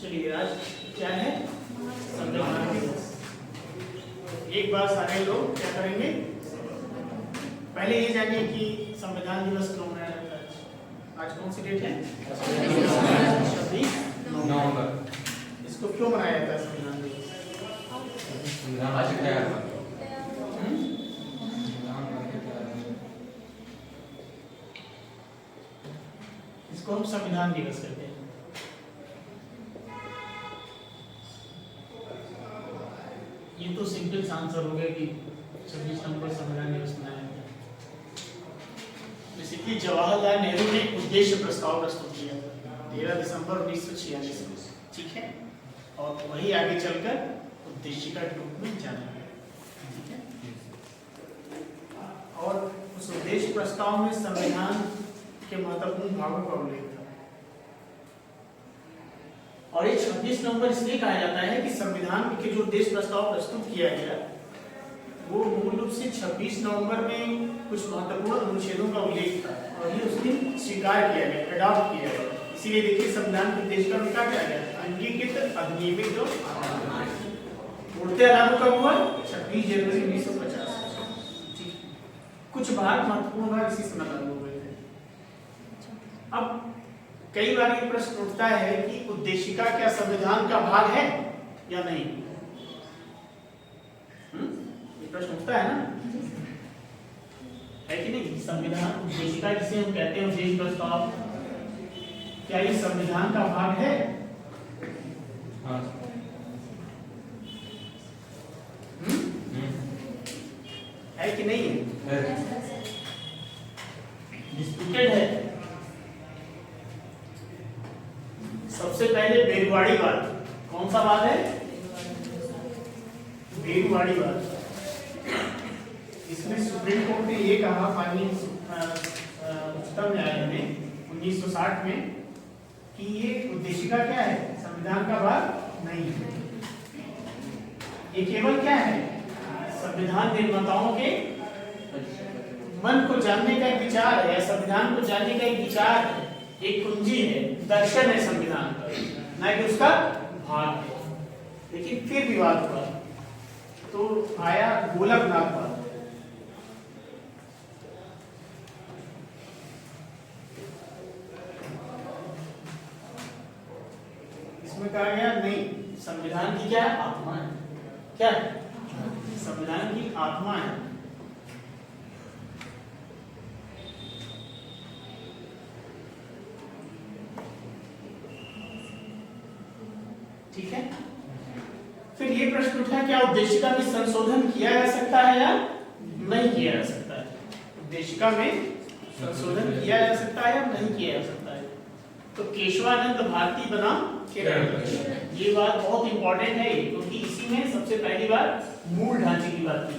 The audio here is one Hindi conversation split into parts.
चलिए आज क्या है, संविधान दिवस। एक बार सारे लोग क्या करेंगे, पहले ये जानिए कि संविधान दिवस क्यों मनाया जाता है। आज कौन सी डेट है, 26 नवंबर। इसको क्यों मनाया जाता है संविधान दिवस? इसको हम संविधान दिवस कहते हैं। ये तो सिंपल आंसर हो गया कि 26 नवंबर संविधान दिवस मनाया जाता है। बेसिकली जवाहरलाल नेहरू ने उद्देश्य प्रस्ताव प्रस्तुत किया था 13 दिसंबर 1946 में, ठीक है, और वही आगे चलकर उद्देशिका के रूप में जाना गया, ठीक है। और उस उद्देश्य प्रस्ताव में संविधान के महत्वपूर्ण भागों का उल्लेख था। और ये 26 नवंबर इसलिए कहा जाता है कि संविधान के जो उद्देश्य प्रस्ताव प्रस्तुत किया गया वो मूल रूप से 26 नवंबर में कुछ महत्वपूर्ण अनुच्छेदों का उल्लेख था और ये उस दिन स्वीकार किया गया, अडॉप्ट किया गया। इसीलिए देखिए संविधान के उद्देश्य का क्या किया गया, अंगीकृत अधिनियमित जो उड़ते लागू कब हुआ, 26 जनवरी 1950। कुछ भाग महत्वपूर्ण भाग इसी समय लागू हुए थे। अब कई बार ये प्रश्न उठता है कि उद्देशिका क्या संविधान का भाग है या नहीं। ये प्रश्न उठता है ना, है कि नहीं। संविधान उद्देशिका जिसे हम कहते हैं उद्देश्य प्रस्ताव, क्या ये संविधान का भाग है? हाँ। है कि नहीं है? डिस्प्यूटेड है। सबसे पहले बेरुवाड़ी वाद, कौन सा वाद है, बेरुवाड़ी वाद। इसमें सुप्रीम कोर्ट ने ये कहा माननीय उच्चतम न्यायालय ने 1960 में कि ये उद्देशिका क्या है, संविधान का भाग नहीं है। ये केवल क्या है, संविधान निर्माताओं के मन को जानने का एक विचार है, या संविधान को जानने का एक विचार है, एक कुंजी है, दर्शन है संविधान का, न कि उसका भाग है। लेकिन फिर विवाद हुआ तो आया गोलकनाथ वाद। इसमें कहा गया नहीं, संविधान की क्या है, आत्मा है। क्या है, संविधान की आत्मा है। ठीक है। फिर ये प्रश्न उठा, क्या उद्देशिका में संशोधन किया जा सकता है या नहीं किया जा सकता है। उद्देशिका में संशोधन किया जा सकता है या नहीं किया जा सकता है। तो केशवानंद भारती बनाम केरल, ये बात बहुत इंपॉर्टेंट है क्योंकि इसी में सबसे पहली बार मूल ढांचे की बात की।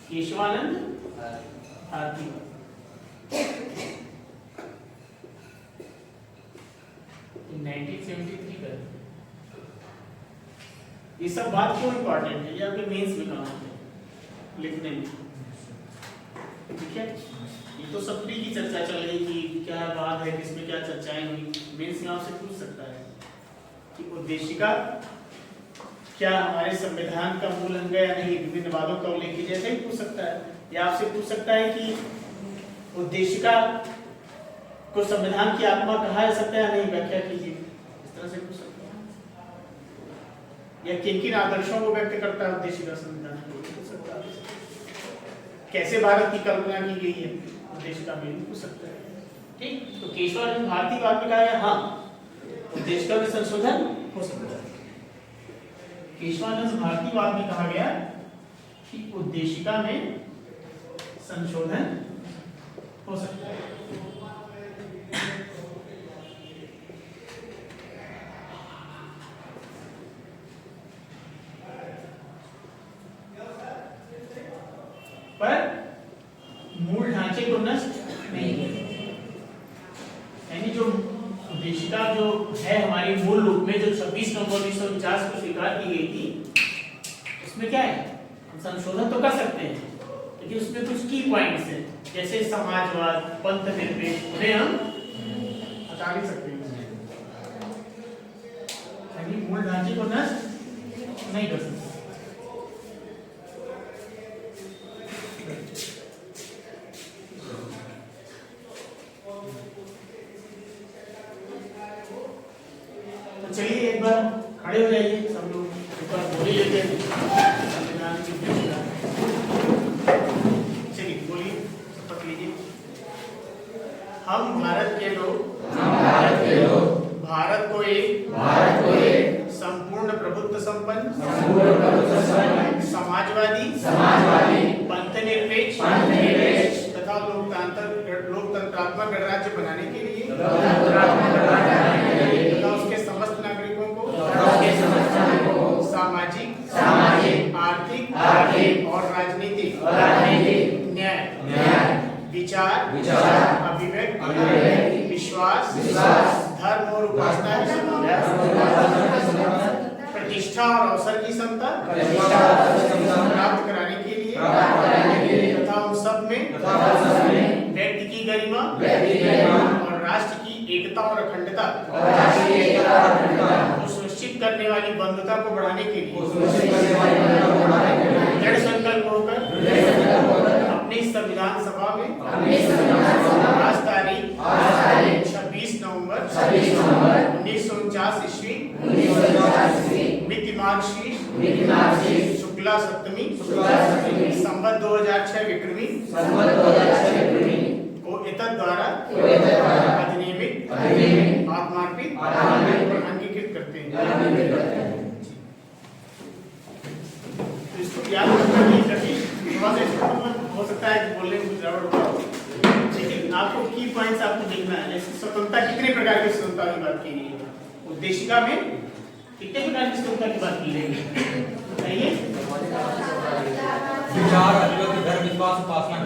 केशवानंद भारती 1973 का। ये सब बात क्यों इंपॉर्टेंट है, ये आपके मेंस में काम आते हैं लिखने में, ठीक है। ये तो सब की चर्चा चल रही कि क्या बात है, किसमें क्या चर्चाएं हुई। मेंस में आपसे पूछ सकता है कि उद्देशिका क्या हमारे संविधान का मूल अंग है या नहीं, विभिन्न वादों का उल्लेख कीजिए, ऐसे ही पूछ सकता है। या आपसे पूछ सकता है कि उद्देशिका को संविधान की आत्मा कहा जा सकता है या नहीं, व्याख्या कीजिए, इस तरह से पूछ सकते हैं। या किन किन आदर्शों को व्यक्त करता है उद्देशिका संविधान, पूछ सकता है। कैसे भारत की कल्पना की गई है, उद्देशिका में पूछ सकता है। ठीक, तो केशवानंद भारती वाद में कहा है हाँ उद्देशिका में संशोधन हो सकता है। केशवानंद भारती वाद में कहा गया कि उद्देशिका में संशोधन हो सकता है। पर मूल ढांचे को नष्ट नहीं किया, यानी जो उद्देशिका जो है हमारी मूल रूप में जो 26 नवंबर 1949 को स्वीकार की गई थी, उसमें क्या है, हम संशोधन तो कर सकते हैं लेकिन उसमें कुछ की पॉइंट्स हैं, जैसे समाजवाद, पंथ निरपेक्ष, उन्हें हम हटा नहीं सकते। मूल ढांचे को नष्ट नहीं कर सकते। तो चलिए एक बार खड़े हो जाइए सब लोग, एक बार बोली लेते हैं संविधान की उद्देशिका। चलिए बोलिए, शपथ लीजिए। हम भारत के लोग भारत को एक संपूर्ण प्रभुत्व संपन्न समाजवादी पंथनिरपेक्ष तथा लोकतंत्रात्मक गणराज्य बनाने के लिए तथा उसके समस्त नागरिकों को सामाजिक आर्थिक और राजनीतिक न्याय विचार अभिव्यक्ति विश्वास धर्म और उपासना प्रतिष्ठा और अवसर की समता प्राप्त कराने के लिए तथा उन सब में व्यक्ति की गरिमा और राष्ट्र की एकता और अखंडता को सुनिश्चित करने वाली बंधुता को बढ़ाने के लिए दृढ़ संकल्प होकर अपनी संविधान सभा में आज तारीख 26 नवंबर 1949 ईस्वी मिति मार्गशीर्ष शुक्ला सप्तमी संवत 2006 विक्रमी को एतद द्वारा अधिनियमित आत्मार्पित और अंगीकृत करते हैं। तो इसको याद रखना कठिन थोड़ा सा, इसको मतलब हो सकता है कि बोलने में कुछ गड़बड़ हो, लेकिन आपको की पॉइंट्स आपको देखना है। जैसे स्वतंत्रता, कितने प्रकार की स्वतंत्रता की बात की गई है उद्देशिका में, कितने प्रकार की स्वतंत्रता की बात की गई है बताइए। विचार अभिव्यक्ति धर्म विश्वास उपासना।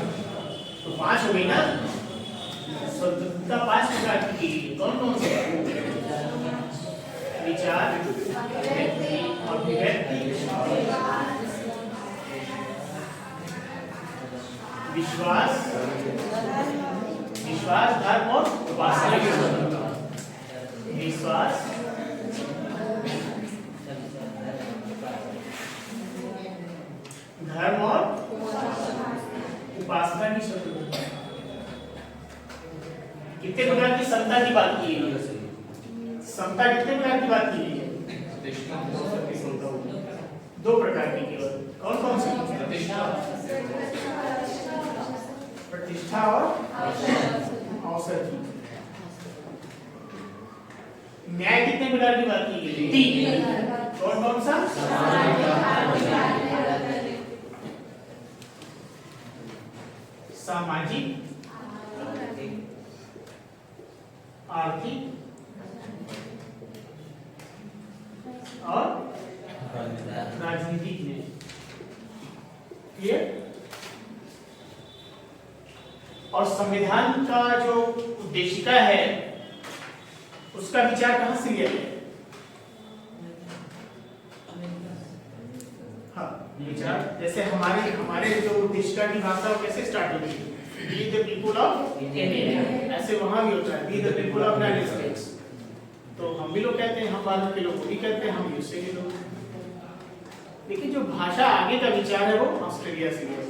तो 5 हो गई ना स्वतंत्रता, 5 प्रकार की गई है। कौन कौन से? विचार अभिव्यक्ति विश्वास धर्म और उपासना की स्वतंत्रता। विश्वास धर्म और उपासना की स्वतंत्रता। कितने प्रकार की समता की बात की है? समता कितने प्रकार की बात की है? 2 प्रकार की केवल। कौन कौन सी? प्रतिष्ठा और अवसर की। न्याय कितने प्रकार की बात की गई? 3। कौन कौन सा? सामाजिक आर्थिक और राजनीतिक न्याय। क्लियर? और संविधान का जो उद्देशिका है उसका विचार कहां से लिया गया? हाँ, विचार जैसे हमारे जो उद्देशिका की भाषा वो कैसे स्टार्ट होती है? Be the people of India, ऐसे वहां भी होता है be the people of United states. तो हम भी लोग कहते हैं, हम भारत के लोग भी कहते हैं, हम यूएसए के लोग। लेकिन जो भाषा आगे का विचार है वो ऑस्ट्रेलिया से लिया।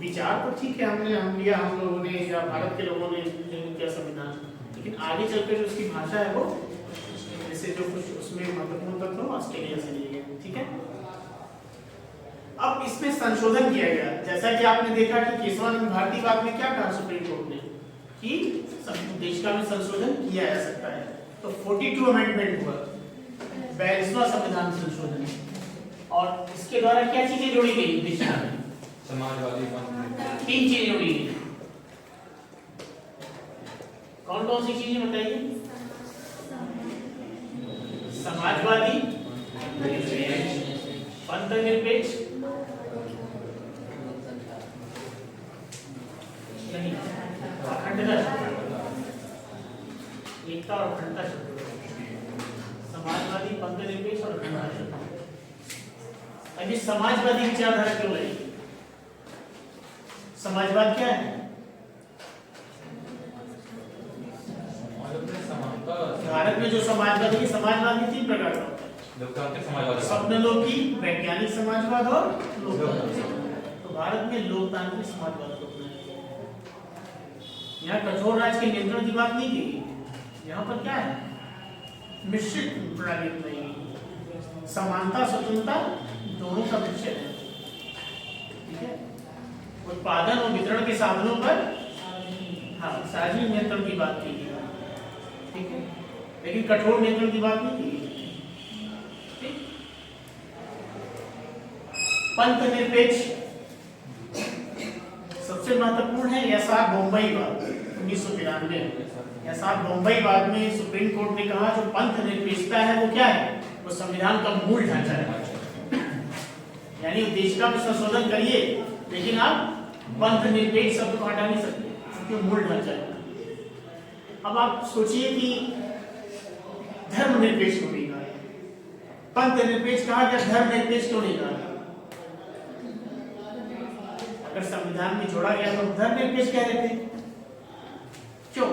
विचार तो ठीक है, हम लिया, हम लोगों ने या भारत के लोगों ने किया संविधान, लेकिन आगे चलकर जो उसकी भाषा है वो जैसे जो कुछ उसमें महत्वपूर्ण तत्व ऑस्ट्रेलिया से लिए गए। ठीक है, अब इसमें संशोधन किया गया। जैसा कि आपने देखा कि केशवानंद भारती बात में क्या कहा सुप्रीम कोर्ट ने कि उद्देशिका में संशोधन किया जा सकता है। तो 42 अमेंडमेंट हुआ, 42वां संविधान संशोधन। और इसके द्वारा क्या चीजें जोड़ी गई उद्देशिका में? समाजवादी 3 चीजें जोड़ी गई। कौन कौन सी चीजें बताइए? समाजवादी, पंथनिरपेक्ष, नहीं अखंडता, एकता और अखंडता शब्द। समाजवादी, पंथनिरपेक्ष और अखंडता शब्द। अभी समाजवादी विचारधारा क्यों लाई? समाजवाद क्या है? भारत में जो समाजवाद 3 प्रकार का होता है। लोकतांत्रिक समाजवादी। स्वप्नलोकी, वैज्ञानिक समाजवाद और लोकतांत्रिक समाजवाद। तो भारत में लोकतांत्रिक समाजवाद को अपनाया गया। यहाँ कठोर राज के नियंत्रण की बात नहीं की गई। यहाँ पर क्या है, मिश्रित प्रणाली अपनाई गई। समानता स्वतंत्रता दोनों का विषय है, ठीक है। उत्पादन और वितरण के साधनों पर हाँ सार्वजनिक नियंत्रण की बात की गई, ठीक है, लेकिन कठोर नियंत्रण की बात नहीं की गई। पंथ निरपेक्ष सबसे महत्वपूर्ण है यसार बोम्बईवाद 1993। यसार बोम्बईवाद में सुप्रीम कोर्ट ने कहा जो पंथ निरपेक्षता है वो क्या है, वो संविधान का मूल ढांचा है। यानी उद्देशिका में संशोधन करिए लेकिन आप पंथ निरपेक्ष शब्द को हटा नहीं सकते क्योंकि मूल ढांचा है। अब आप सोचिए कि धर्मनिरपेक्ष क्यों नहीं कहा, पंथ निरपेक्ष कहा गया, धर्मनिरपेक्ष क्यों नहीं कहा? अगर संविधान में जोड़ा गया तो धर्मनिरपेक्ष कह रहे थे, क्यों?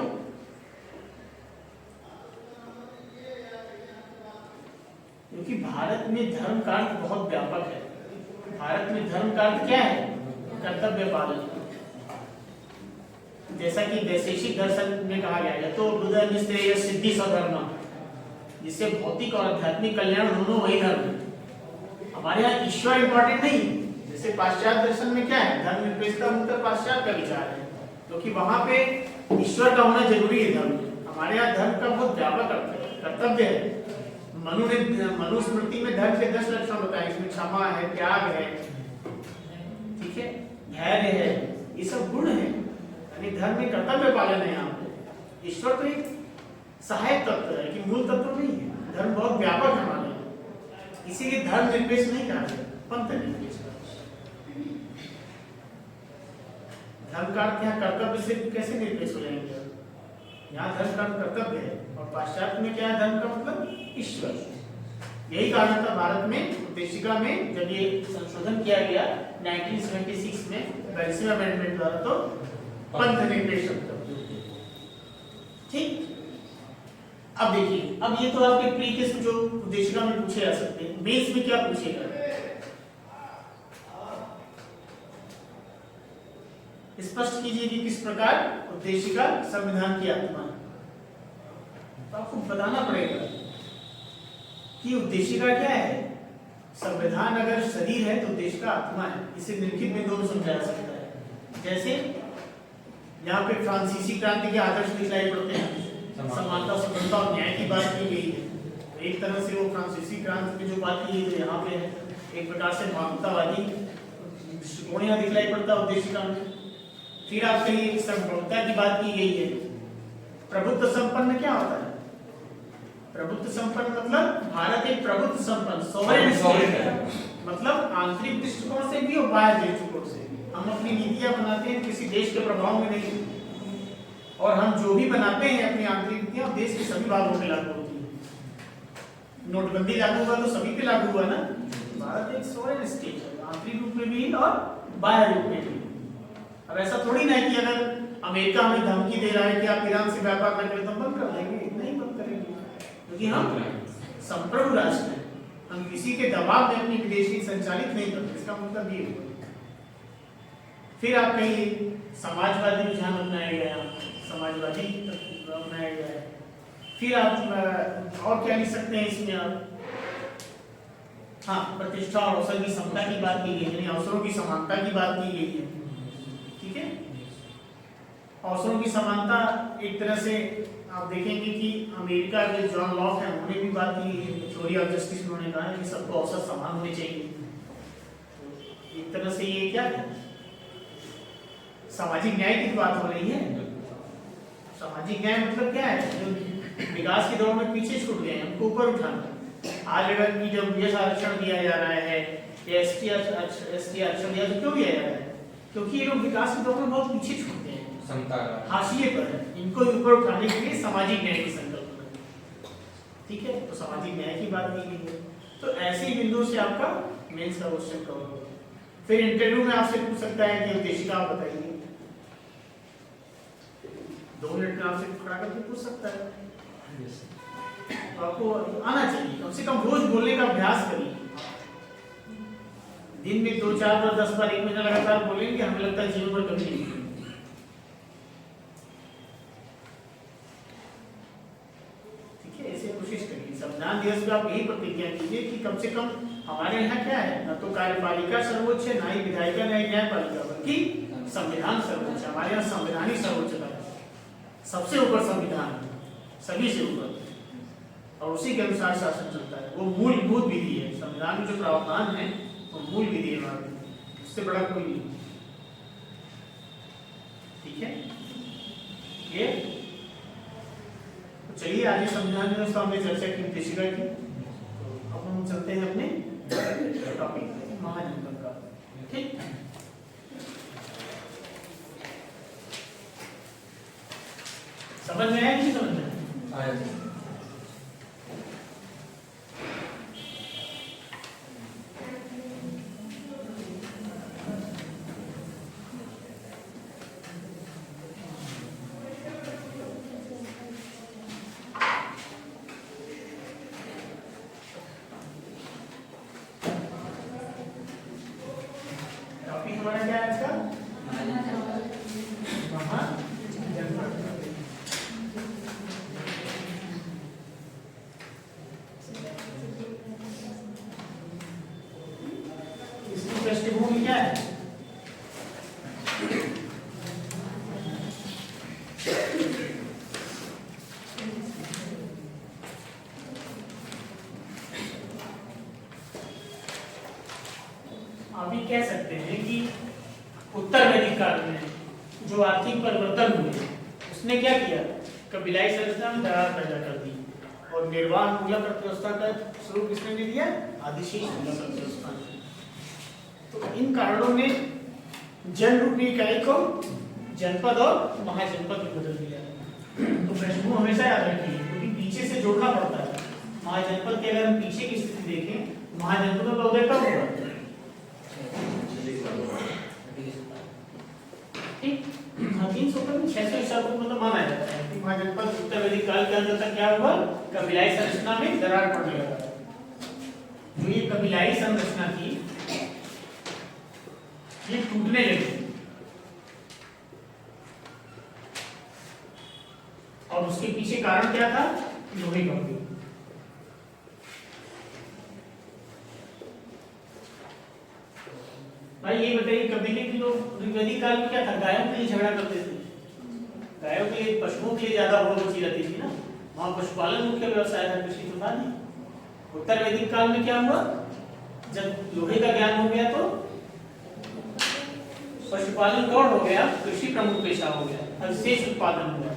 क्योंकि भारत में धर्म का अर्थ बहुत व्यापक है। भारत में धर्म का अर्थ क्या है, कर्तव्य पालन। जैसा कि वैशेषिक दर्शन में कहा गया है तो बुद्ध निश्रेय सिद्धि स्वधर्म, जिससे भौतिक और आध्यात्मिक कल्याण दोनों वही धर्म है। हमारे यहाँ ईश्वर इंपॉर्टेंट नहीं, जैसे पाश्चात्य दर्शन में क्या है, धर्म निरपेक्षता मुक्त पाश्चात्य का विचार है, क्योंकि वहां पे ईश्वर का होना जरूरी है धर्म। हमारे यहाँ धर्म का बहुत व्यापक अर्थ है, कर्तव्य है। मनुस्मृति में धर्म के 10 लक्षण बताए, इसमें क्षमा है, त्याग है, ठीक है, धैर्य है, ये सब गुण है। यानी धर्म में कर्तव्य पालन है। यहाँ पे ईश्वर तो एक सहायक तत्व है कि मूल तत्व नहीं है। धर्म बहुत व्यापक है हमारे यहाँ, इसीलिए धर्म निरपेक्ष नहीं कहा गया, पंथ निरपेक्ष। धर्म का अर्थ यहाँ कर्तव्य से कैसे निरपेक्ष हो जाएंगे? यहाँ धर्म का कर्तव्य है और पाश्चात्य में क्या है, धर्म का मतलब ईश्वर। यही कारण था भारत में उद्देशिका में जब ये संशोधन किया गया 1976 में 42वें अमेंडमेंट द्वारा, तो पंथ निरपेक्ष। ठीक, अब देखिए, अब ये तो आपके प्री केस जो उद्देशिका में पूछे जा सकते हैं, मेंस में क्या पूछेगा? स्पष्ट कीजिए कि किस प्रकार उद्देशिका संविधान की आत्मा है। तो आपको बताना पड़ेगा कि उद्देशिका क्या है। संविधान अगर शरीर है तो उद्देशिका आत्मा है। इसे निम्नलिखित बिंदुओं में समझाया सकता है। जैसे यहाँ पे फ्रांसीसी क्रांति के आदर्श दिखलाई पड़ते हैं, समानता, स्वतंत्रता और न्याय की बात की गई है। तो एक तरह से वो फ्रांसीसी क्रांति की जो बात की गई है यहाँ पे है, एक प्रकार से मानवतावादी दृष्टिकोण यहाँ दिखलाई पड़ता है उद्देशिका में। फिर आप कहिए संप्रभुता की बात की गई है। प्रभुत्व संपन्न क्या होता है? प्रभुत्व संपन्न मतलब भारत एक प्रभुत्व संपन्न सोवरेन स्टेट है, मतलब आंतरिक दृष्टिकोण से भी और बाह्य दृष्टिकोण से भी। हम अपनी नीतियां बनाते हैं किसी देश के प्रभाव में नहीं, और हम जो भी बनाते हैं अपनी आंतरिक नीतियां देश के सभी भागों में लागू होती है। नोटबंदी लागू हुआ तो सभी पे लागू हुआ ना। भारत एक सोवरेन स्टेट है, आंतरिक रूप में भी और बाह्य रूप में भी। अब ऐसा थोड़ी ना है कि अगर अमेरिका हमें धमकी दे रहा है कि आप ईरान से व्यापार न करें तो बंद कर देंगे, नहीं बंद करेंगे, क्योंकि हम संप्रभु राष्ट्र हैं। हम किसी के दबाव में अपनी विदेशी संचालित नहीं करते, इसका मतलब ये है। फिर आप कहिए समाजवादी रुझान अपनाया गया, समाजवादी अपनाया गया है। फिर आप और क्या लिख सकते हैं इसमें आप, हाँ, प्रतिष्ठा और अवसर की समता की बात की गई, यानी अवसरों की समानता की बात की गई है। ठीक है, अवसरों की समानता एक तरह से आप देखेंगे कि अमेरिका के जॉन लॉक है, उन्होंने भी बात की, थ्योरी ऑफ जस्टिस में उन्होंने कहा कि सबको अवसर समान होने चाहिए। एक तरह से ये क्या है, सामाजिक न्याय की बात हो रही है। सामाजिक न्याय मतलब क्या है, जो विकास की दौड़ में पीछे छूट गए हैं उनको ऊपर उठाना। आज अगर ईडब्ल्यूएस आरक्षण दिया जा रहा है या एसटी आरक्षण दिया, तो क्यों दिया जा रहा है? क्योंकि ये लोग विकास की दौड़ में बहुत पीछे छूटते हैं, हाशिए पर है। इनको ऊपर उठाने के लिए सामाजिक न्याय की संकल्पना, ठीक है। तो सामाजिक न्याय की बात की गई है। तो ऐसे बिंदु से आपका मेंस का क्वेश्चन कवर होगा। फिर इंटरव्यू में आपसे पूछ सकता है कि उद्देशिका आप बताइए, 2 मिनट में आपसे खड़ा करके पूछ सकता है। तो आपको आना चाहिए, कम से कम रोज बोलने का अभ्यास करिए। दिन में 2-4 बार 10 बार 1 महीना लगातार बोलेंगे, हमें लगता है जीवन भर कभी नहीं बोलेंगे। ठीक है, ऐसे कोशिश करिए। संविधान दिवस में आप यही प्रतिज्ञा कीजिए कि कम से कम हमारे यहाँ क्या है, न तो कार्यपालिका सर्वोच्च है, ना ही विधायिका, ना ही न्यायपालिका, बल्कि संविधान सर्वोच्च है। हमारे यहाँ संविधान ही सर्वोच्चता है, सबसे ऊपर संविधान है, सभी से ऊपर, और उसी के अनुसार शासन चलता है। वो मूलभूत विधि है, संविधान में जो प्रावधान है वो मूल विधि है हमारी, इससे बड़ा कोई नहीं। ठीक है, ये तो चलिए आगे संविधान दिवस पर हमने चर्चा की उद्देशिका की। अब हम चलते हैं अपने टॉपिक महाजनपद का। ठीक, समझ में आया कि नहीं समझ में आया? हमारा क्या है इसका? महाजनपद। इसकी पृष्ठभूमि क्या है? आप ही कह सकते हैं कि उत्तर वैदिक काल में जो आर्थिक परिवर्तन हुए उसने क्या किया, कबीलाई संरचना में दरार पैदा कर दी, और निर्वाह मूलक अर्थव्यवस्था का स्वरूप किसने दे दिया? आदिशीष मूलक अर्थव्यवस्था। तो इन कारणों ने जन रूपी इकाई को जनपद और महाजनपद में बदल दिया। तो पृष्ठभूमि हमेशा याद रखिए, क्योंकि पीछे से जोड़ना पड़ता है। महाजनपद के अगर हम पीछे की स्थिति देखें, महाजनपदों का उदय कब हुआ? ठीक, 300-600 ईसा पूर्व मतलब माना जाता है कि महाजनपद उत्तर वैदिक काल के अंदर तक क्या हुआ, कबीलाई संरचना में दरार पड़ने लगा। जो ये कबीलाई संरचना थी ये टूटने लगी, और उसके पीछे कारण क्या था? लोहे का उपयोग। भाई ये बताइए, कबीले के लोग वैदिक काल में क्या था? गायों के लिए झगड़ा करते थे, गायों के लिए, पशुओं के लिए ज्यादा होड़ मची रहती थी ना, वहां पशुपालन मुख्य व्यवसाय था, कृषि तो था नहीं। उत्तर वैदिक काल में क्या हुआ, जब लोहे का ज्ञान हो गया तो पशुपालन गौण हो गया, कृषि प्रमुख पेशा हो गया, अवशेष उत्पादन हुआ।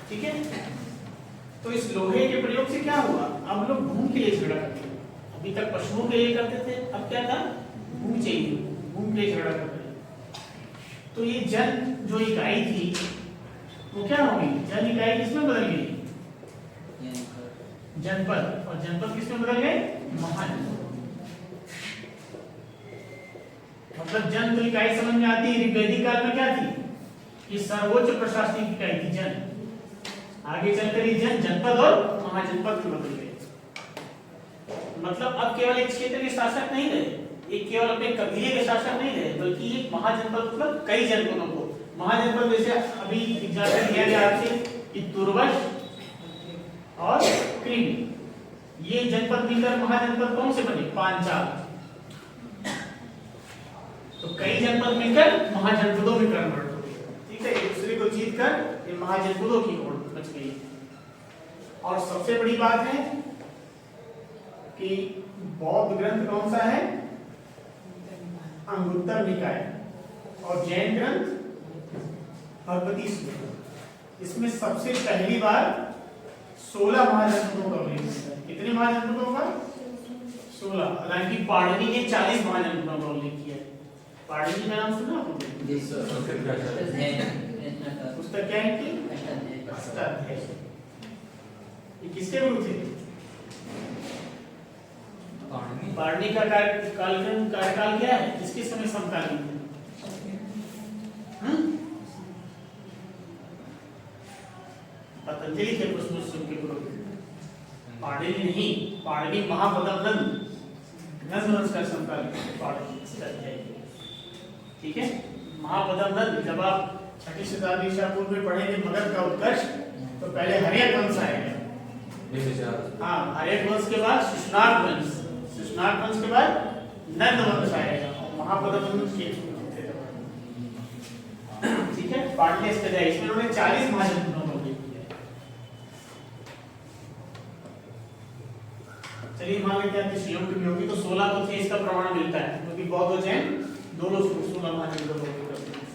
ठीक है, तो इस लोहे के प्रयोग से क्या हुआ, अब लोग भूमि के लिए झगड़ा करते थे। अभी तक पशुओं के लिए करते थे, अब क्या था, भूमि चाहिए, भूमि के लिए झगड़ा करते थे। तो ये जन जो इकाई थी वो क्या होगी, जन इकाई किसमें बदल गई? जनपद, और जनपद किसमें बदल गए? महाजनपद। मतलब जन तो इकाई समझ में आती है, वैदिक काल में क्या थी, ये सर्वोच्च प्रशासनिक इकाई थी जन। आगे चलकर ये जन जनपद और महाजनपद में बदल गए। मतलब अब केवल एक क्षेत्र के शासक नहीं रहे, ये केवल अपने कबीले के शासक नहीं रहे, बल्कि ये महाजनपद मतलब कई जनपदों को। महाजनपद जैसे अभी एग्जाम्पल दिया गया आपसे कि तुर्वश और कृमि, ये जनपद मिलकर महाजनपद कौन से बने? पांचाल। तो कई जनपद मिलकर महाजनपदों में कन्वर्ट हो गए। ठीक है, एक दूसरे को जीत कर ये महाजनपदों की ओर बच गई। और सबसे बड़ी बात है कि बौद्ध ग्रंथ कौन सा है? अंगुत्तर निकाय, और जैन ग्रंथ भगवती सूत्र। इसमें सबसे पहली बार 16 महाजनपदों का उल्लेख है। कितने महाजनपदों का? 16। हालांकि पाणिनि ने 40 महाजनपदों का उल्लेख किया है। पाणिनि का नाम सुना आपने? जी सर। पुस्तक क्या है कि अष्टाध्यायी। ये किसके गुरु थे? पाणिनि का कार्यकाल क्या है? किसके समय समकालीन है? पतंजलि के पुष्प के गुरु। पाड़िनी नहीं, पाड़िनी महापदम नंद वंश का संतान पाड़िनी। ठीक है, महापदम नंद। जब आप 6वीं शताब्दी ईसा पूर्व में पढ़ेंगे मगध का उत्कर्ष, तो पहले हर्यक वंश आएगा। हाँ, हर्यक वंश के बाद शिशुनाग वंश, शिशुनाग वंश के बाद नंद वंश आएगा, और महापदम वंश के। ठीक है, पाटली स्थित है, इसमें उन्होंने 40 महाजनपदों को लिख दिया। चलिए मान लेते हैं शियों की भी होगी तो 16 को थे, इसका प्रमाण मिलता है, क्योंकि बौद्ध और जैन दोनों 16 महाजनपदों को करते हैं।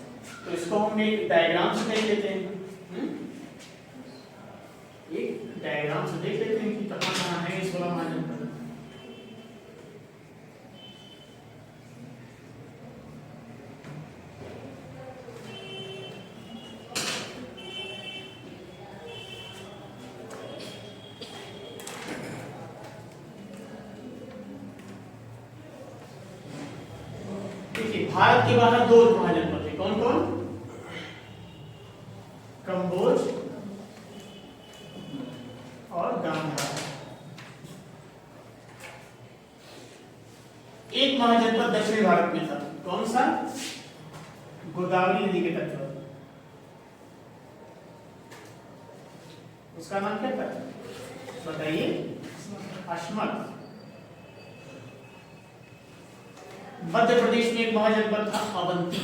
तो इसको हम एक डायग्राम से देख लेते हैं। एक डायग्राम से देख लेते हैं कि कहां कहां है ये 16 महाजनपद। भारत के बाहर 2 महाजनपद थे, कौन कौन? कंबोज और गांधार। एक महाजनपद दक्षिणी भारत में था, कौन सा? गोदावरी नदी के तट पर, उसका नाम क्या था बताइए? अश्मक। मध्य प्रदेश में एक महाजनपद था अवंती,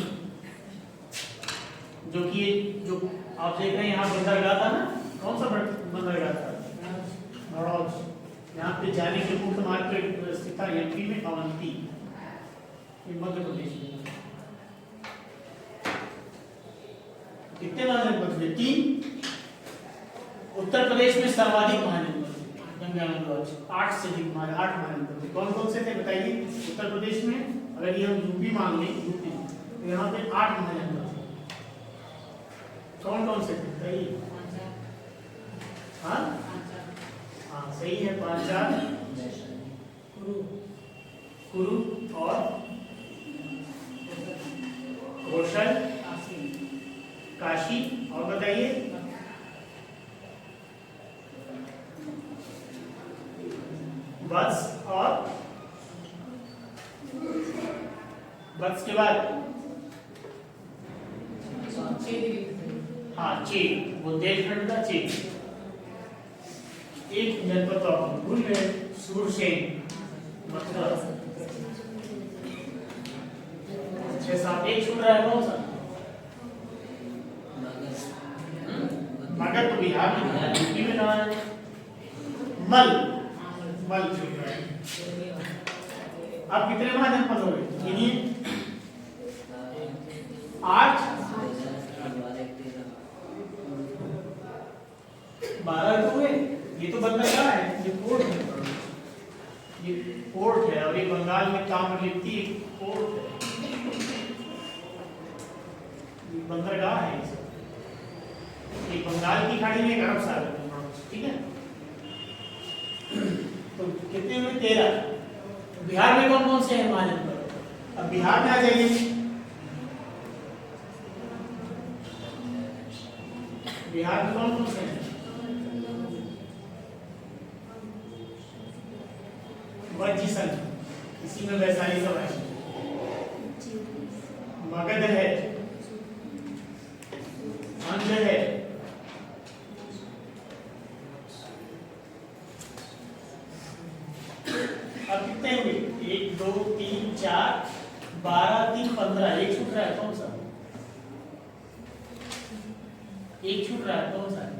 जो कि जो आप देख रहे हैं यहाँ बंदरगाह था ना, कौन सा बंदरगाह था? यहाँ पे जाने के मुख्य मार्ग पे स्थित था एमपी में अवंती, मध्य प्रदेश में। कितने महाजनपद थे? 3। उत्तर प्रदेश में सर्वाधिक महाजनपद, गंगा नदी 8 से अधिक 8 महाजनपद। कौन कौन से थे बताइए? उत्तर प्रदेश में अगर ये हम यूपी मान लें, यूपी तो यहाँ पे 8 महाजनपद थे। कौन कौन से थे बताइए? हाँ हाँ सही है, पांचाल, कुरु और कौशल, काशी, और बताइए? वत्स, और वत्स के बाद हाँ चेक, बुंदेलखंड का चेक। एक जनपद तो आप भूल गए, सूरसेन, मथुरा। 6 7 एक छूट रहा है, कौन सा? मगध तो बिहार में है, यूपी में कहाँ है? मल छूट रहा है। अब कितने महाजनपद हो गए? इन्हीं 8 12 हुए। ये तो बंदरगाह है, ये पोर्ट है, ये पोर्ट है, और ये बंगाल में ताम्रलिप्ति पोर्ट है, बंदरगाह है। ये बंगाल की खाड़ी में एक अरब सागर है, ठीक है। तो कितने हुए? 13। बिहार में कौन कौन से हैं महाजनपद? अब बिहार में आ जाइए। बिहार में कौन कौन से हैं? वज्जीसन, इसी में वैशाली सब है। मगध है, अंज है, अब कितने हुए? 1 2 3 4 12 3 15। एक छूट रहा है, कौन सा? एक छूट रहा है, कौन सा है?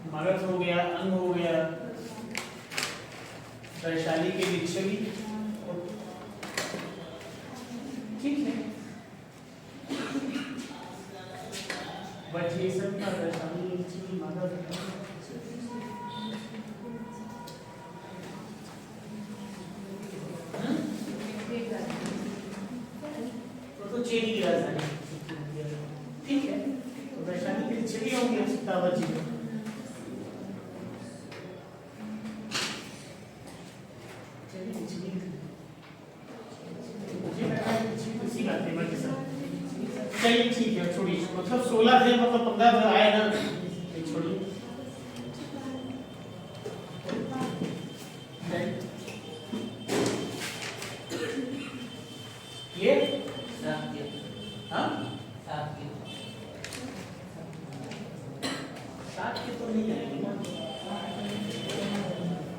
मगध हो गया, अंग हो गया, वैशाली के लिच्छवी, ठीक है। वज्जीसन का वैशाली, लिच्छवी, मगध, तो चेरी की राजधानी, ठीक है। तो वैशाली के लिच्छवी होंगे सीतावत जी। चलिए ठीक है, छोड़िए, मतलब 16 थे, मतलब 15 तो आए ना, ये छोड़िए। ये हाँ 7 के तो नहीं आएगी ना,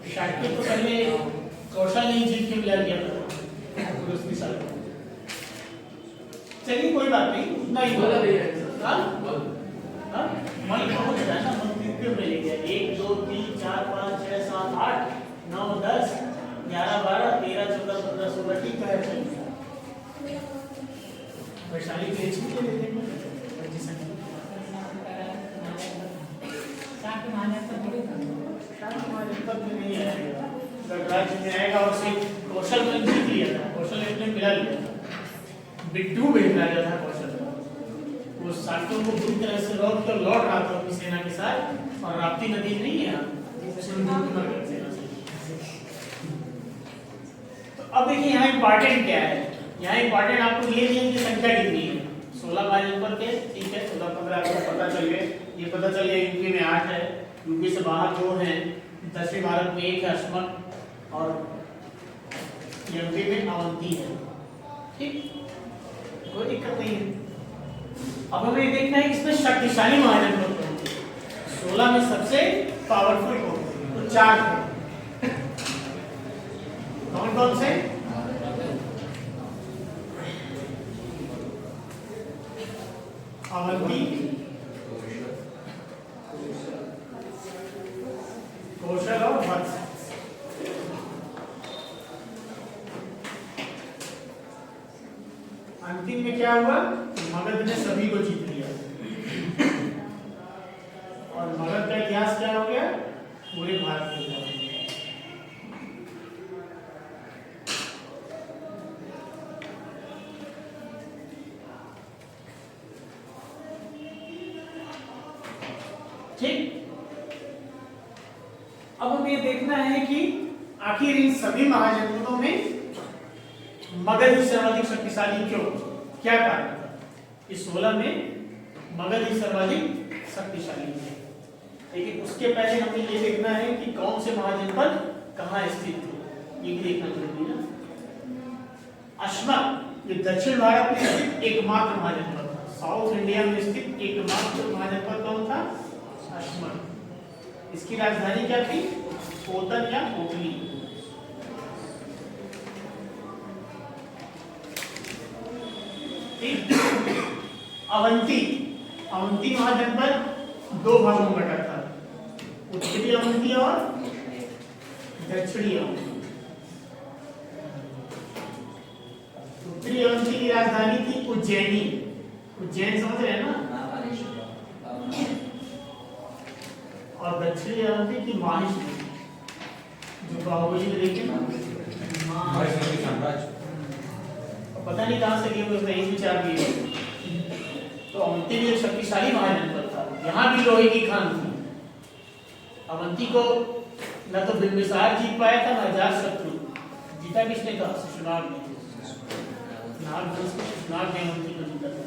60 के तो पहले कौशल ने जीत के मिला दिया था दूसरी साल। चलिए कोई बात नहीं, उतना ही बोला हाँ हाँ मन बहुत है ना, मन क्यों में ले गया 1 2 3 4 5 6 7 8 9 10 11 12 13 14 15 16 ठीक है। वैशाली के एचपी के लेते हैं जी सर, शांत हमारे तक नहीं आएगा, गणराज्य में आएगा और सिर्फ कौशल में जीत लिया था, कौशल ने मिला लिया था, बिट्टू भेज राजा था कौशल, वो साक्यों को पूरी तरह से लौट रहा था अपनी सेना के साथ, और राप्ती नदी नहीं है सेना से। तो अब देखिए यहाँ इंपॉर्टेंट क्या है, यहाँ इंपॉर्टेंट आपको ये नहीं कि संख्या कितनी है, 16 महाजनपद के, ठीक है, 14 15 आपको पता चल गए, ये पता चल गया यूपी में 8 है, यूपी से बाहर 2 हैं, दक्षिण भारत में 1 है अश्मक, और यूपी में अवंती है, ठीक, कोई दिक्कत नहीं है। अब हमें ये देखना है कि इसमें शक्तिशाली महाजनपद कौन है, 16 में सबसे पावरफुल कौन है, तो 4 है, कौन कौन से, अवंती, कौशल और वत्स। अंतिम में क्या हुआ, मगध ने सभी को जीत लिया, और मगध का इतिहास क्या हो गया, पूरे भारत में हो गया। ठीक, अब हमें ये देखना है कि आखिर इन सभी महाजनपदों में मगध ही सर्वाधिक शक्तिशाली क्यों, क्या कारण था, इस 16 में मगध ही सर्वाधिक शक्तिशाली है। लेकिन उसके पहले हमें ये देखना है कि कौन से महाजनपद कहाँ स्थित थे, ये भी देखना जरूरी है। अश्मक ये दक्षिण भारत में स्थित एकमात्र महाजनपद था, साउथ इंडिया में स्थित एकमात्र महाजनपद कौन था, अश्मक। इसकी राजधानी क्या थी, पोतन या पोतली। अवंती, अवंती महाजनपद 2 भागों में बटा था, उत्तरी अवंती और दक्षिणी अवंती। उत्तरी अवंती की राजधानी थी उज्जैनी, उज्जैन समझ रहे हैं ना, और दक्षिणी अवंती की माहिष्मती, जो बाहुबली में देखे ना, पता नहीं कहां से लिए उसने एक विचार दिए। तो अवंती भी एक शक्तिशाली महाजनपद था, यहाँ भी लोहे की खान थी। अवंती को न तो बिंबिसार जीत पाया था, न अजातशत्रु, जीता किसने था, शिशुनाग ने, शिशुनाग ने अवंती को जीता था,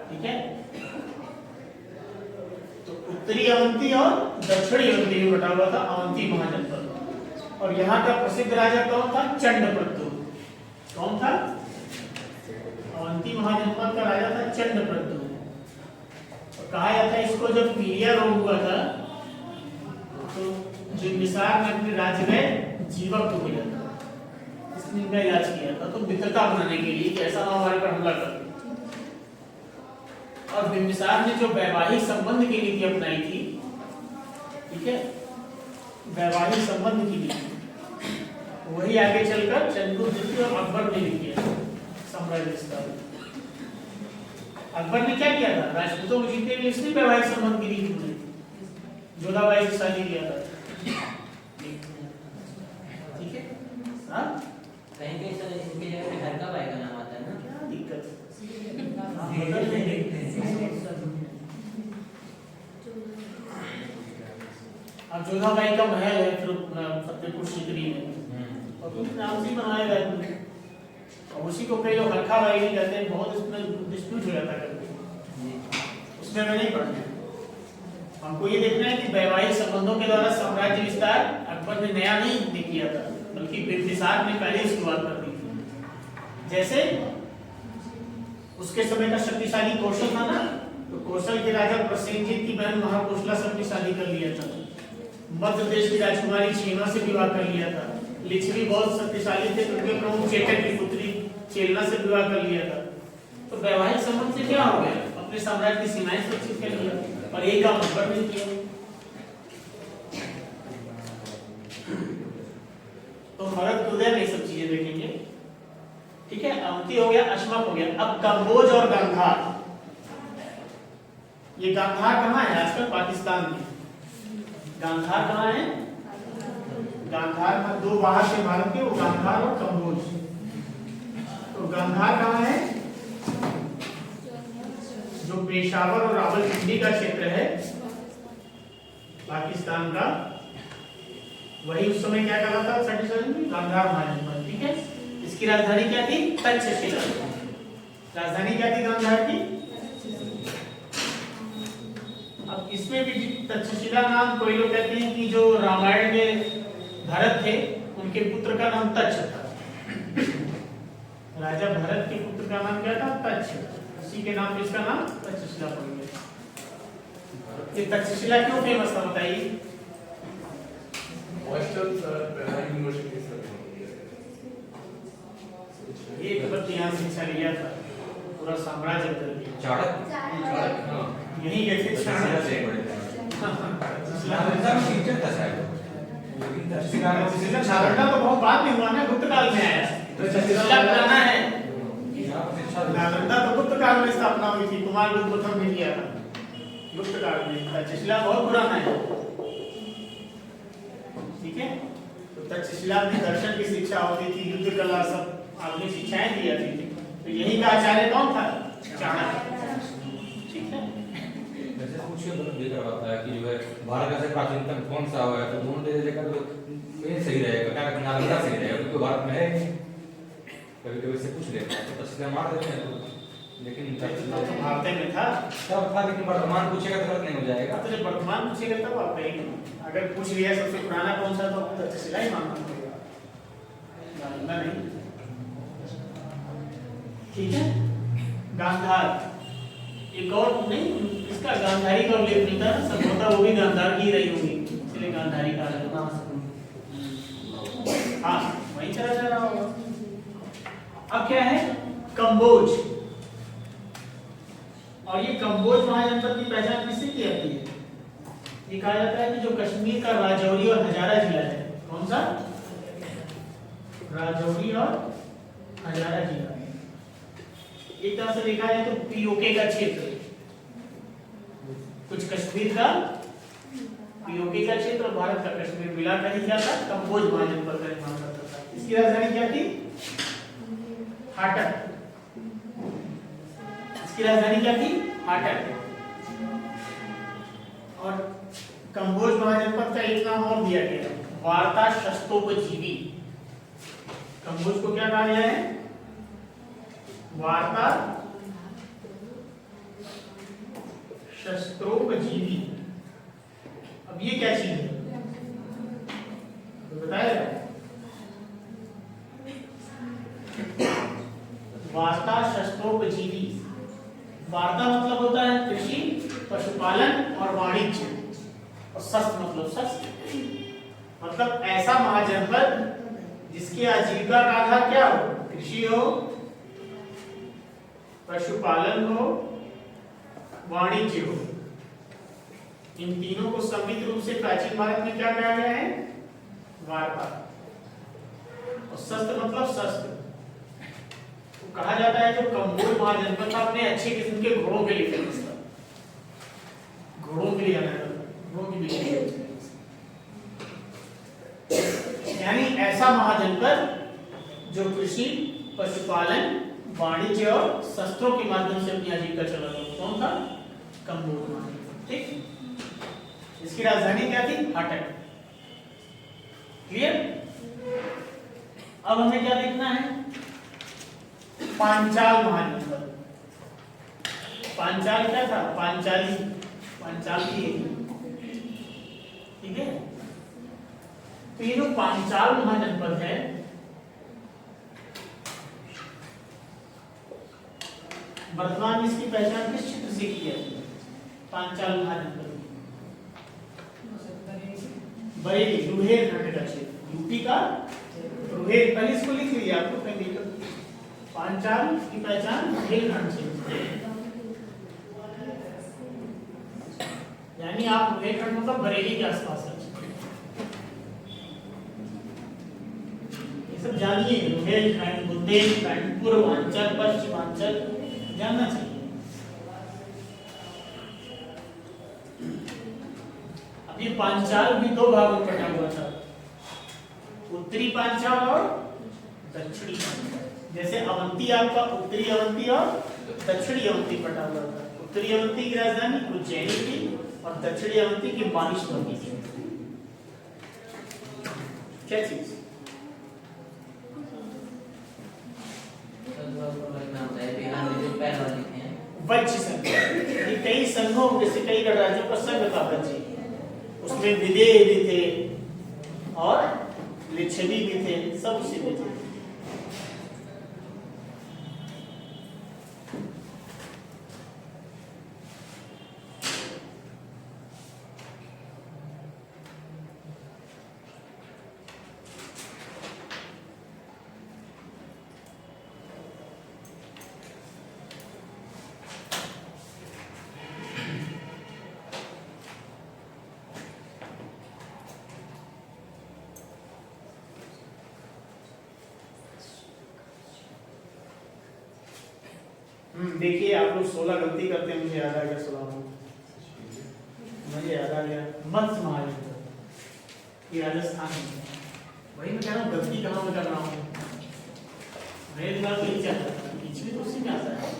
ठीक है। तो उत्तरी अवंती और दक्षिणी अवंती में बटा हुआ था अवंती महाजनपद, और यहाँ का प्रसिद्ध राजा कौन था, चंडप्रद्युम्न। कौन था, अवंती महाजनपद का राजा था चंडप्रद्युम्न। और कहा जाता है इसको जब पीलिया रोग हुआ था तो बिंबिसार ने अपने राज्य में जीवक को मिला था, इसने इनका इलाज किया था, तो मित्रता बनाने के लिए कैसा हमारे पर हमला कर। और बिंबिसार ने जो वैवाहिक संबंध की नीति अपनाई थी, ठीक है, वैवाहिक संबंध की नीति, वही आगे चलकर चंद्रगुप्त और अकबर ने भी किया साम्राज्य विस्तार। अकबर ने क्या किया था, राजपूतों को जीतने के लिए इसने वैवाहिक संबंध की नीति बनाई, जोधाबाई से शादी किया था, ठीक है। हाँ कहीं कहीं सर इसके जगह पे घर का भाई का नाम आता है ना, क्या दिक्कत, अब जोधाबाई का महल है फतेहपुर सीकरी में, और कुछ नाम से बनाया गया, और वो उसी को कई लोग हल्का भाई भी कहते हैं, बहुत इसमें डिस्प्यूट हो जाता है कभी, उसमें मैं नहीं पढ़ना। हमको ये देखना है कि वैवाहिक संबंधों के द्वारा साम्राज्य विस्तार अकबर ने नया नहीं किया था, बल्कि बिंबिसार ने पहले ही शुरुआत कर दी थी। जैसे उसके समय का शक्तिशाली कौशल था ना, तो कौशल के राजा प्रसेनजीत की बहन महाकोशला से अपनी शादी कर लिया था। मध्य प्रदेश की राजकुमारी छेना से विवाह कर लिया था। लिच्छवी बहुत शक्तिशाली थे, तो उनके प्रमुख चेतक की पुत्री चेलना से विवाह कर लिया था। तो वैवाहिक संबंध से क्या हो गया, अपने साम्राज्य की सीमाएं सुरक्षित कर लिया, और एक काम अकबर ने किया। तो भरत के उदय में सब चीजें देखेंगे, ठीक है। अवंती हो गया, अश्मक हो गया। अब कम्बोज और गांधार, ये गांधार कहाँ है, आजकल पाकिस्तान में। गांधार कहाँ है, गांधार में दो बाहर से भारत के, वो गांधार और कम्बोज। तो गांधार कहाँ है, जो पेशावर और रावलपिंडी का क्षेत्र है पाकिस्तान का, वही उस समय क्या कर रहा था, गांधार महाजनपद, ठीक है। इसकी राजधानी क्या थी, तक्षशिला। राजधानी क्या थी गांधार की। अब इसमें भी तक्षशिला नाम, कोई लोग कहते हैं कि जो रामायण में भरत थे उनके पुत्र का नाम तक्ष था। राजा भरत के पुत्र का नाम क्या था, तक्ष। उसी के नाम पे इसका नाम तक्षशिला पड़ गया। ये तक्षशिला क्यों फेमस था बताइए। एक बार यहाँ शिक्षा लिया था, पूरा साम्राज्य बदल दिया। चाणक्य यही गए थे चाणक्य। नालंदा तो बहुत बाद में हुआ ना, गुप्त काल में आया। तक्षशिला पुराना है। नालंदा तो गुप्त काल में स्थापना हुई थी, कुमार गुप्त प्रथम ने किया था गुप्त काल में। तक्षशिला बहुत पुराना है, ठीक है। तो तक्षशिला में दर्शन की शिक्षा होती थी, युद्ध कला, सब आधुनिक शिक्षाएं दी जाती थी। तो यही का आचार्य कौन था, चाणक्य, ठीक है। जैसे कुछ देख रहा था कि जो है भारत का सबसे प्राचीनतम कौन सा है, तो दोनों दे देगा तो मेन सही रहेगा, क्या नालंदा सही रहेगा, क्योंकि भारत में है नहीं। कभी कभी से पूछ लेते हैं तो तक्षशिला मार देते हैं, लेकिन तो भारत में था तब था, लेकिन वर्तमान पूछेगा तो गलत नहीं हो जाएगा। तो जब वर्तमान पूछेगा तब आप कहेंगे, अगर पूछ लिया सबसे पुराना कौन सा, तो तक्षशिला ही मानना पड़ेगा, नालंदा नहीं, ठीक है। गांधार एक और नहीं, इसका गांधारी का उल्लेख मिलता है, संभवतः वो भी गांधार की रही होगी, इसलिए गांधारी का हाँ वहीं चला जा रहा होगा। अब क्या है, कम्बोज। और ये कम्बोज महाजनपद की पहचान किससे की जाती है, ये कहा जाता है कि जो कश्मीर का राजौरी और हजारा जिला है, कौन सा, राजौरी और हजारा जिला, एक तरह से देखा जाए तो पीओके का क्षेत्र, कुछ कश्मीर का पीओके का क्षेत्र और भारत का कश्मीर मिलाकर ही क्या था, कम्बोज महाजनपद का निर्माण करता था। इसकी राजधानी क्या थी, हाटक। इसकी राजधानी क्या थी, हाटक। और कम्बोज महाजनपद का एक नाम और दिया गया, वार्ता शस्त्रोपजीवी। कम्बोज को क्या कहा गया है, वार्ता शस्त्रोपजीवी। अब ये क्या चीज है तो बताया, वार्ता शस्त्रोपजीवी। वार्ता मतलब होता है कृषि, पशुपालन और वाणिज्य, और शस्त्र मतलब शस्त्र। मतलब ऐसा महाजनपद जिसकी आजीविका का आधार क्या हो, कृषि हो, पशुपालन हो, वाणिज्य हो। इन तीनों को सम्मिलित रूप से प्राचीन भारत में क्या कहा गया है, वार्ता। और शस्त्र मतलब शस्त्र। तो कहा जाता है जो कम्बोज महाजनपद था अपने अच्छे किस्म के घोड़ों के लिए फेमस था, घोड़ों के लिए घोड़ों की बिक्री, यानी ऐसा महाजनपद जो कृषि, पशुपालन, वाणिज्य और शस्त्रों के माध्यम से अपनी आजीविका चला रहा था, कौन था, कम्बोज महाजनपद, ठीक। इसकी राजधानी क्या थी, हाटक। क्लियर। अब हमें क्या देखना है, पांचाल महाजनपद। पांचाल क्या था? पांचाली, पांचाल की है, ठीक है। तो ये जो पांचाल महाजनपद है, वर्तमान में इसकी पहचान किस क्षेत्र से की जाती है? पांचाल महाजनपद बरेली रुहेलखंड का क्षेत्र, यूपी का रुहेल, पहले इसको लिख लीजिए, आपको कहीं लिखो, पांचाल की पहचान रुहेलखंड से, यानी आप रुहेलखंड मतलब बरेली के आसपास है, ये सब जानिए। रुहेलखंड, बुंदेलखंड, पूर्वांचल, पश्चिमांचल जानना चाहिए। अब ये पांचाल भी दो भागों में बटा हुआ था, उत्तरी पांचाल और दक्षिणी पांचाल। जैसे अवंती आपका उत्तरी अवंती और दक्षिणी अवंती बटा हुआ था। उत्तरी अवंती की राजधानी उज्जैनी थी और दक्षिणी अवंती की माहिष्मती थी। क्या चीज? वज्र संघ। ये कई संघों, जैसे कई गणराज्यों का संघ था वज्र, उसमें विदेह भी थे और लिच्छवी भी थे, सब उसी में थे। देखिए आप लोग 16 गलती करते हैं, मुझे याद आ गया 16, मुझे याद आ गया मत्स्य महाजनपद, ये राजस्थान में। वही मैं कह रहा हूँ, गलती कहाँ मैं कर रहा हूँ, मेरे दिमाग में यही चल रहा था, पिछली तो उसी में आता है।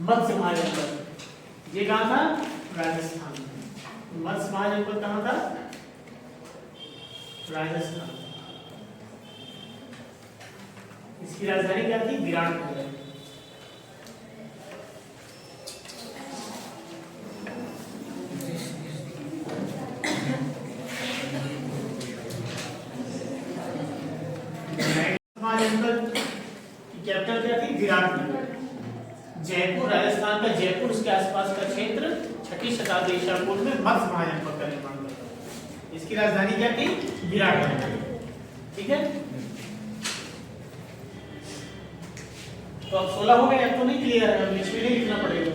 मत्स्य महाजनपद ये कहाँ था? राजस्थान में। मत्स्य महाजनपद कहाँ था? राजस्थान। इसकी राजधानी क्या थी? विराटनगर। महाजनपद की कैपिटल क्या थी? विराटनगर। जयपुर, राजस्थान का जयपुर, उसके आसपास का क्षेत्र 6ठी शताब्दी ईसा पूर्व में मत्स्य महाजनपद का निर्माण हुआ। इसकी राजधानी क्या थी? विराटनगर, ठीक है। तो अब 16 हो गए, अब तो नहीं क्लियर है, अब इसमें नहीं लिखना पड़ेगा।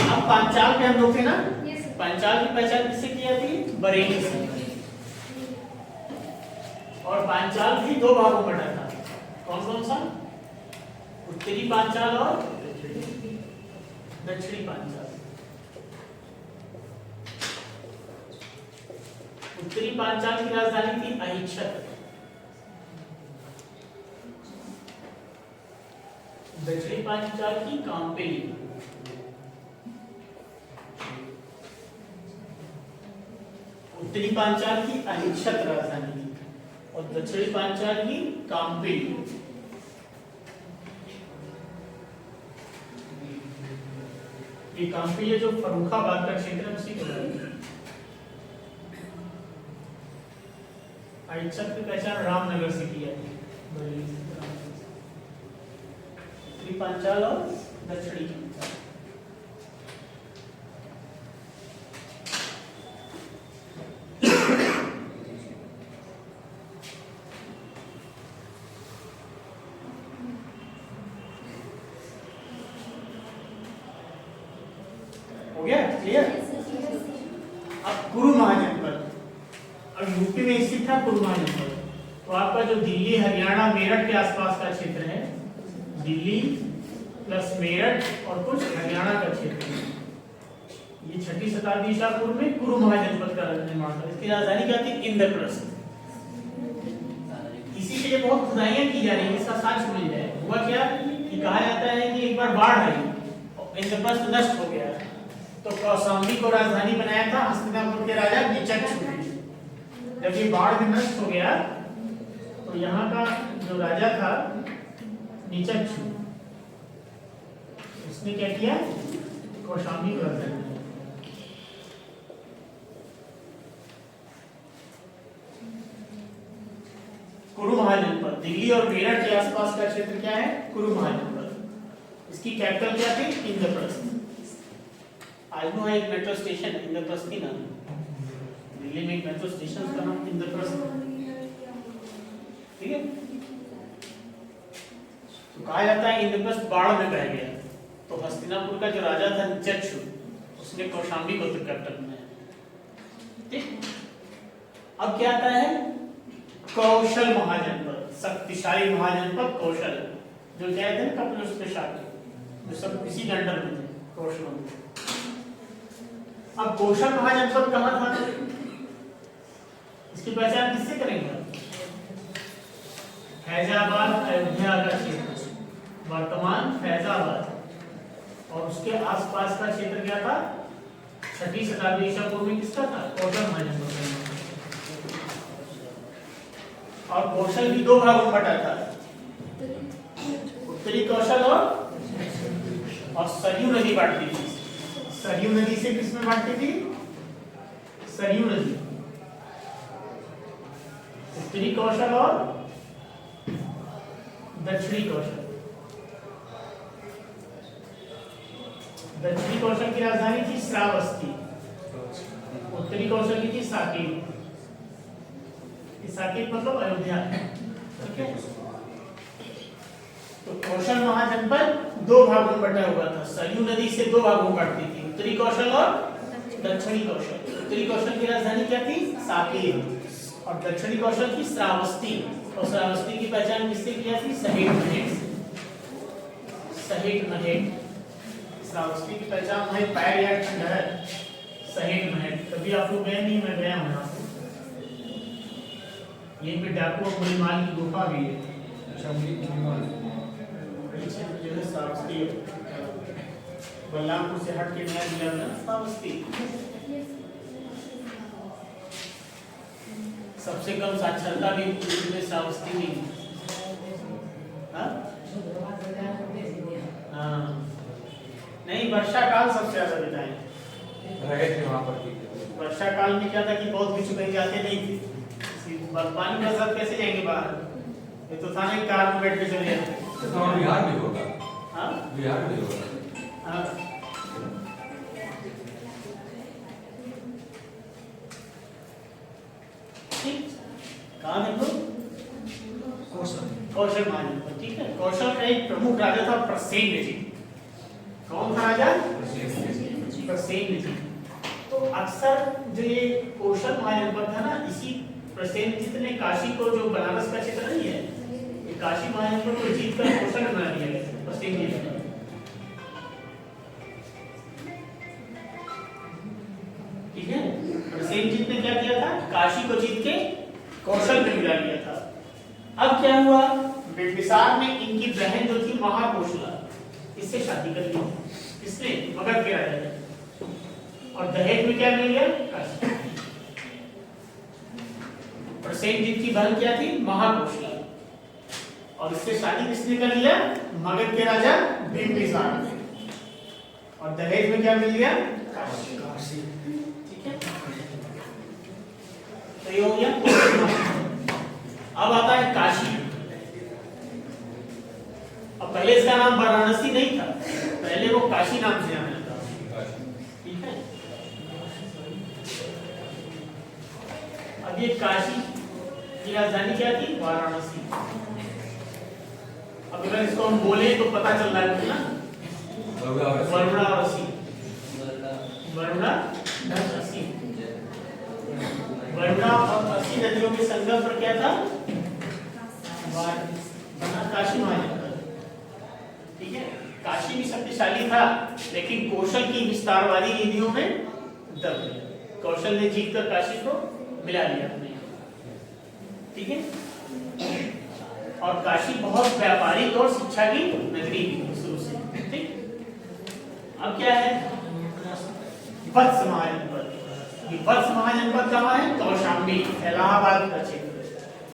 अब पांचाल पे हम लोग थे ना, पांचाल की पहचान किससे की जाती है? बरेली से। और पांचाल भी दो भागों में बटा था, कौन कौन सा? उत्तरी पांचाल और दक्षिणी पांचाल। उत्तरी पांचाल की राजधानी थी अहिच्छत्र, दक्षिणी पांचाल की कांपेली। उत्तरी पांचाल की अहिच्छत्र राजधानी थी और दक्षिणी पांचाल की कांपेली। ये कांपेली जो फर्रुखाबाद का क्षेत्र है उसी को अहिच्छत्र की पहचान रामनगर से की जाती है। पांचाल और दक्षिणी पांचाल। हो गया क्लियर? अब कुरु महाजनपद, अब यूपी में स्थित था कुरु महाजनपद। तो आपका जो दिल्ली, हरियाणा, मेरठ के आसपास का क्षेत्र है, दिल्ली प्लस मेरठ और कुछ हरियाणा का क्षेत्र, ये 6ठी शताब्दी ईसा पूर्व में कुरु महाजनपद का निर्माण था। इसकी राजधानी क्या थी? इंद्रप्रस्थ। इसी के लिए बहुत खुदाइयां की जा रही है, इसका साक्ष्य मिल जाए। हुआ क्या कि कहा जाता है कि एक बार बाढ़ आई और इंद्रप्रस्थ नष्ट हो गया, तो कौशाम्बी को राजधानी बनाया था हस्तिनापुर के राजा जब ये बाढ़ में नष्ट हो गया तो यहाँ का जो राजा था नीचक्षु, उसने क्या किया, कौशाम्बी को रद्द किया। कुरु महाजनपद, दिल्ली और मेरठ के आसपास का क्षेत्र क्या है, कुरु महाजनपद। इसकी कैपिटल क्या थी, इंद्रप्रस्थ। आज वहाँ एक मेट्रो स्टेशन है इंद्रप्रस्थ की नाम, दिल्ली में एक मेट्रो स्टेशन का नाम इंद्रप्रस्थ, ठीक है। तो कहा जाता है इंद्रप्रस्थ बाढ़ में बह गया, तो हस्तिनापुर का जो राजा था नीचक्षु, उसने कौशाम्बी को कैपिटल बनाया, ठीक। अब क्या आता है, कौशल महाजनपद, शक्तिशाली महाजनपद कौशल, जो कहते हैं कपिल उसके शाखा, जो सब इसी के अंडर में थे, कौशल। अब कौशल महाजनपद कहाँ था, इसकी पहचान किससे करेंगे, फैजाबाद अयोध्या का क्षेत्र, वर्तमान फैजाबाद, और उसके आसपास का क्षेत्र क्या था, 6वीं शताब्दी ईसा पूर्व में किसका था, कौशल महाजनपद। और कौशल भी 2 भागों में बटा था, उत्तरी कौशल और सरयू नदी बांटती थी। सरयू नदी से किसमें बांटती थी, सरयू नदी, उत्तरी कौशल और दक्षिणी कौशल। दक्षिणी कौशल की राजधानी थी श्रावस्ती, उत्तरी कौशल की थी साकेत। साकेत मतलब अयोध्या, ठीक है। तो कौशल महाजनपद 2 भागों में बटा हुआ था, सरयू नदी से 2 भागों में बांटती थी, उत्तरी कौशल और दक्षिणी कौशल। उत्तरी कौशल की राजधानी क्या थी, साकेत, और दक्षिणी कौशल की श्रावस्ती, और श्रावस्ती की पहचान किससे किया थी, सहेट महेट, सहेट महेट। श्रावस्ती की पहचान है पैर या खंडहर, सहेट महेट। कभी आप लोग गए नहीं, मैं गया हूँ यहाँ पे, यहीं पे डाकू और गुलीमाल की गुफा भी है। जो है श्रावस्ती, बलरामपुर से हट के नया जिला में श्रावस्ती। सबसे कम साक्षरता भी में श्रावस्ती में, हाँ नहीं, वर्षा काल सबसे ज्यादा बिताए। वर्षा काल में क्या था कि बहुत बिच्छू कहीं जाते नहीं थे, पानी का साथ कैसे जाएंगे बाहर, ये तो था नहीं, कार में बैठ के चले जाते। तो बिहार में होगा, हाँ बिहार में होगा, हाँ। ठीक, कहाँ है तो कौशल महाजनपद, ठीक है। कौशल का एक प्रमुख राजा था प्रसेनजीत। कौन था राजा, प्रसेनजीत। तो अक्सर जो ये कौशल महाजनपद था ना, इसी प्रसेनजीत ने काशी को, जो बनारस का क्षेत्र नहीं है, ये काशी महाजनपद को जीत कर कौशल बना दिया प्रसेनजीत ने। ठीक है, प्रसेनजीत ने क्या किया था, काशी को जीत के कौशल में मिला लिया था। अब क्या हुआ, बिंबिसार ने इनकी बहन जो थी महाकोशला, इससे शादी कर ली। किसने, मगध के राजा ने। और दहेज में क्या मिल गया, काशी। प्रसेनजीत की बहन क्या थी, महाकोशला, और इससे शादी किसने कर लिया, मगध के राजा बिंबिसार ने। और दहेज में क्या मिल गया, काशी। ठीक है, तो ये हो गया। अब आता है काशी। अब पहले इसका नाम वाराणसी नहीं था, पहले वो काशी नाम से जाना जाता। ठीक है, अब ये काशी की राजधानी क्या थी, वाराणसी। अब अगर इसको हम बोले तो पता चल रहा है ना, वाराणसी, वाराणसी। वरुणा और असी नदियों के संगम पर क्या था, काशी महाजनपद। ठीक है, काशी भी शक्तिशाली था, लेकिन कौशल की विस्तारवादी नीतियों में दब गया। कौशल ने जीतकर काशी को मिला लिया अपने। ठीक है, और काशी बहुत व्यापारिक और शिक्षा की नगरी थी शुरू से। ठीक, अब क्या है, वत्स महाजनपद। ये वत्स महाजनपद कहाँ है, कौशाम्बी बी इलाहाबाद का चेक करें।